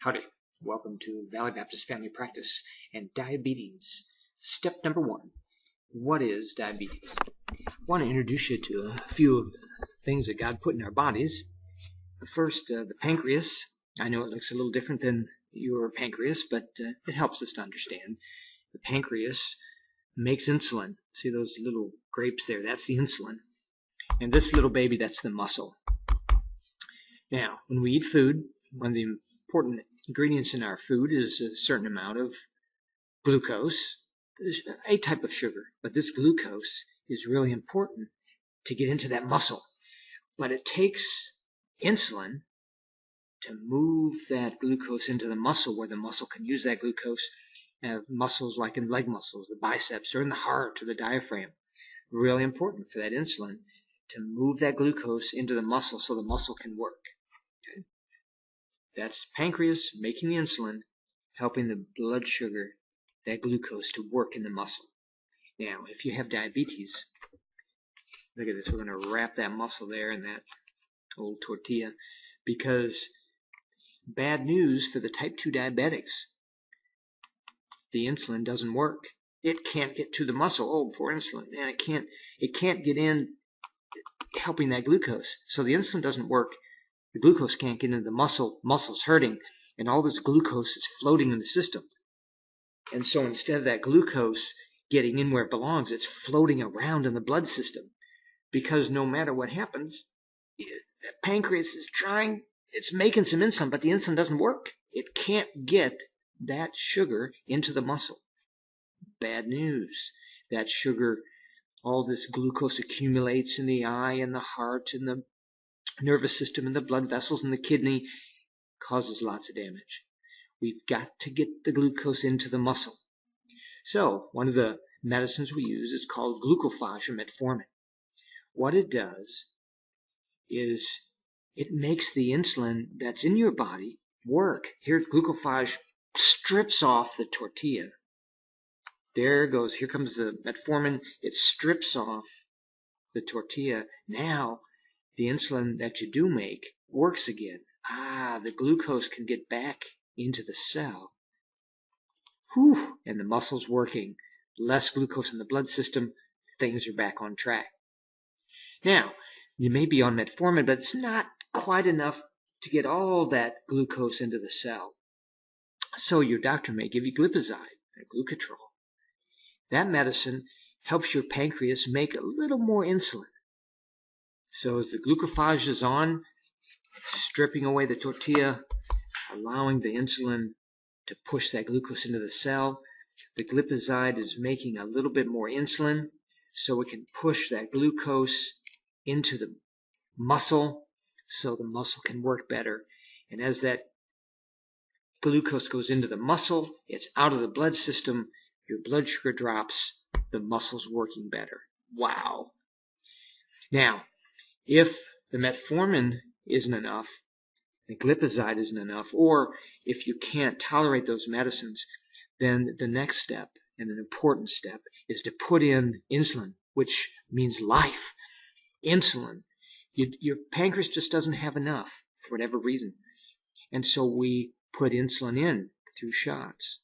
Howdy. Welcome to Valley Baptist Family Practice and Diabetes. Step number 1. What is diabetes? I want to introduce you to a few of the things that God put in our bodies. First, the pancreas. I know it looks a little different than your pancreas, but it helps us to understand. The pancreas makes insulin. See those little grapes there? That's the insulin. And this little baby, that's the muscle. Now, when we eat food, one of the important ingredients in our food is a certain amount of glucose, a type of sugar. But this glucose is really important to get into that muscle. But it takes insulin to move that glucose into the muscle where the muscle can use that glucose. Muscles like in leg muscles, the biceps, or in the heart or the diaphragm. Really important for that insulin to move that glucose into the muscle so the muscle can work. Okay? That's pancreas making the insulin, helping the blood sugar, that glucose, to work in the muscle. Now, if you have diabetes, look at this. We're going to wrap that muscle there in that old tortilla, because bad news for the type 2 diabetics. The insulin doesn't work. It can't get to the muscle. Oh, poor insulin. Man, it can't get in helping that glucose. So the insulin doesn't work. The glucose can't get into the muscle. Muscle's hurting. And all this glucose is floating in the system. And so instead of that glucose getting in where it belongs, it's floating around in the blood system. Because no matter what happens, the pancreas is trying, it's making some insulin, but the insulin doesn't work. It can't get that sugar into the muscle. Bad news. That sugar, all this glucose accumulates in the eye and the heart and the nervous system and the blood vessels and the kidney, causes lots of damage. We've got to get the glucose into the muscle. So one of the medicines we use is called Glipizide or Metformin. What it does is it makes the insulin that's in your body work. Here, Glipizide strips off the tortilla. There it goes. Here comes the Metformin. It strips off the tortilla. Now, the insulin that you do make works again. The glucose can get back into the cell. Whew, and the muscle's working. Less glucose in the blood system. Things are back on track. Now, you may be on Metformin, but it's not quite enough to get all that glucose into the cell. So your doctor may give you Glipizide or Glucotrol. That medicine helps your pancreas make a little more insulin. So as the glucophage is on, stripping away the tortilla, allowing the insulin to push that glucose into the cell, the Glipizide is making a little bit more insulin so it can push that glucose into the muscle so the muscle can work better. And as that glucose goes into the muscle, it's out of the blood system, your blood sugar drops, the muscle's working better. Wow. Now, if the Metformin isn't enough, the Glipizide isn't enough, or if you can't tolerate those medicines, then the next step, and an important step, is to put in insulin, which means life. Insulin. Your pancreas just doesn't have enough for whatever reason. And so we put insulin in through shots.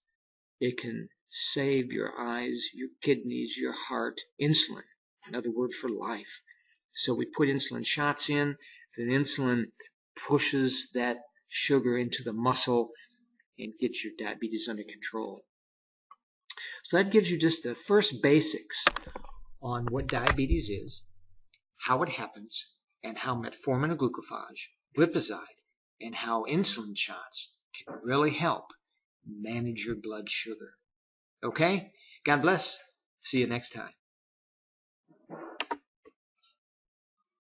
It can save your eyes, your kidneys, your heart. Insulin, another word for life. So we put insulin shots in, then insulin pushes that sugar into the muscle and gets your diabetes under control. So that gives you just the first basics on what diabetes is, how it happens, and how Metformin or Glucophage, Glipizide, and how insulin shots can really help manage your blood sugar. Okay? God bless. See you next time.